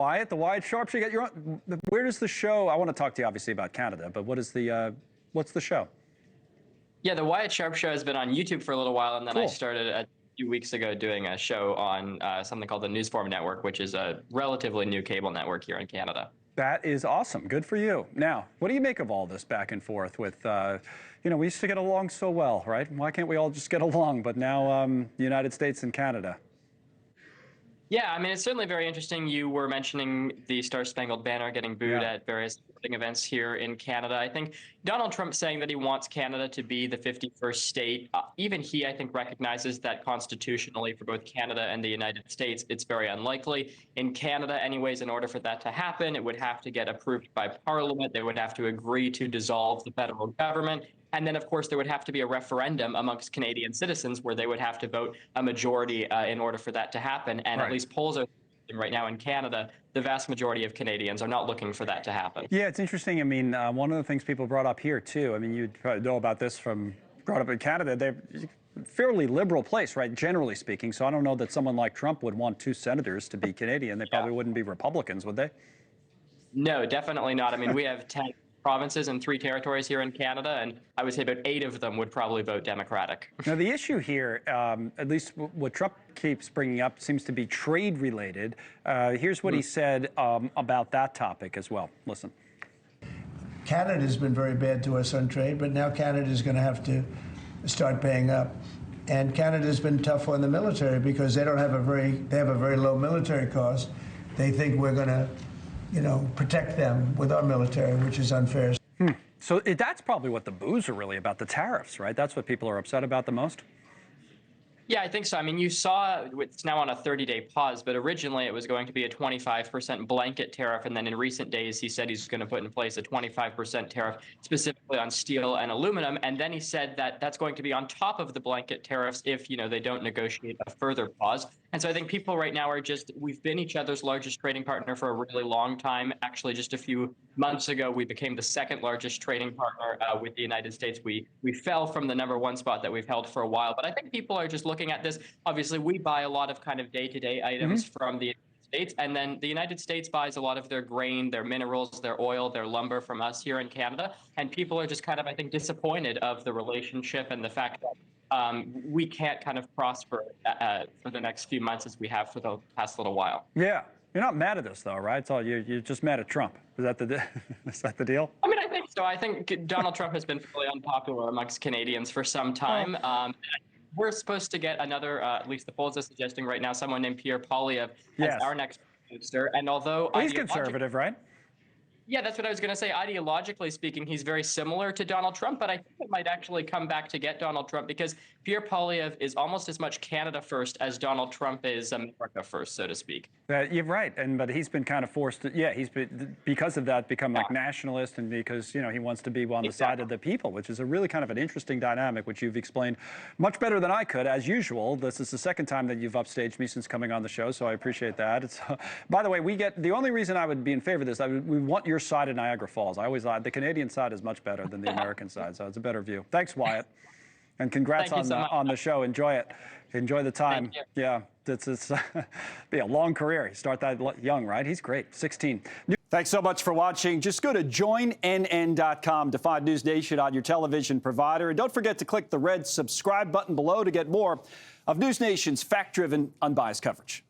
Wyatt, the Wyatt Sharpe show. Where does the show? I want to talk to you obviously about Canada, but what's the show? Yeah, the Wyatt Sharpe show has been on YouTube for a little while, and then Cool. I started a few weeks ago doing a show on something called the Newsform Network, which is a relatively new cable network here in Canada. That is awesome. Good for you. Now, what do you make of all this back and forth with, we used to get along so well, right? Why can't we all just get along? But now the United States and Canada. Yeah, I mean, it's certainly very interesting. You were mentioning the Star Spangled Banner getting booed at various sporting events here in Canada. I think Donald Trump saying that he wants Canada to be the 51st state, even he, I think, recognizes that constitutionally for both Canada and the United States, it's very unlikely. In Canada, anyways, in order for that to happen, it would have to get approved by Parliament. They would have to agree to dissolve the federal government. And then, of course, there would have to be a referendum amongst Canadian citizens where they would have to vote a majority in order for that to happen. And at least polls are right now in Canada, the vast majority of Canadians are not looking for that to happen. Yeah, it's interesting. I mean, one of the things people brought up here, too, I mean, you probably know about this from growing up in Canada, they're a fairly liberal place, right, generally speaking. So I don't know that someone like Trump would want 2 senators to be Canadian. They probably wouldn't be Republicans, would they? No, definitely not. I mean, we have 10 provinces and 3 territories here in Canada, and I would say about 8 of them would probably vote Democratic. Now, the issue here, at least what Trump keeps bringing up, seems to be trade-related. Here's what he said about that topic as well. Listen. Canada's been very bad to us on trade, but now Canada's going to have to start paying up. And Canada's been tough on the military because they have a very low military cost. They think we're going to protect them with our military, which is unfair. So that's probably what the boos are really about, the tariffs, right? That's what people are upset about the most? Yeah, I think so. I mean, you saw it's now on a 30-day pause, but originally it was going to be a 25% blanket tariff. And then in recent days, he said he's going to put in place a 25% tariff specifically on steel and aluminum. And then he said that that's going to be on top of the blanket tariffs if, they don't negotiate a further pause. And so I think people right now are we've been each other's largest trading partner for a really long time. Actually, just a few months ago, we became the 2nd largest trading partner with the United States. We fell from the #1 spot that we've held for a while. But I think people are just looking at this. Obviously, we buy a lot of kind of day-to-day items from the United States, and then the United States buys a lot of their grain, their minerals, their oil, their lumber from us here in Canada. And people are just kind of, I think, disappointed of the relationship and the fact that we can't kind of prosper for the next few months as we have for the past little while. Yeah. You're not mad at us, though, right? So you're just mad at Trump. Is that the deal? I mean, I think so. I think Donald Trump has been fairly unpopular amongst Canadians for some time. We're supposed to get another, at least the polls are suggesting right now, someone named Pierre Poilievre as our next minister. And although he's conservative, right? Yeah, that's what I was going to say. Ideologically speaking, he's very similar to Donald Trump, but I think it might actually come back to get Donald Trump because Pierre Poilievre is almost as much Canada first as Donald Trump is America first, so to speak. You're right, but he's been kind of forced to, he's been, because of that, become like nationalist, and because, he wants to be on the side of the people, which is a really kind of an interesting dynamic, which you've explained much better than I could, as usual. This is the 2nd time that you've upstaged me since coming on the show, so I appreciate that. By the way, the only reason I would be in favor of this, we want your side of Niagara Falls. I always thought the Canadian side is much better than the American side, so it's a better view. Thanks, Wyatt. And congrats on the show. Enjoy it. Enjoy the time. Yeah, it's be a long career. You start that young, right? He's great. 16. Thanks so much for watching. Just go to joinnn.com to find News Nation on your television provider. And don't forget to click the red subscribe button below to get more of News Nation's fact-driven, unbiased coverage.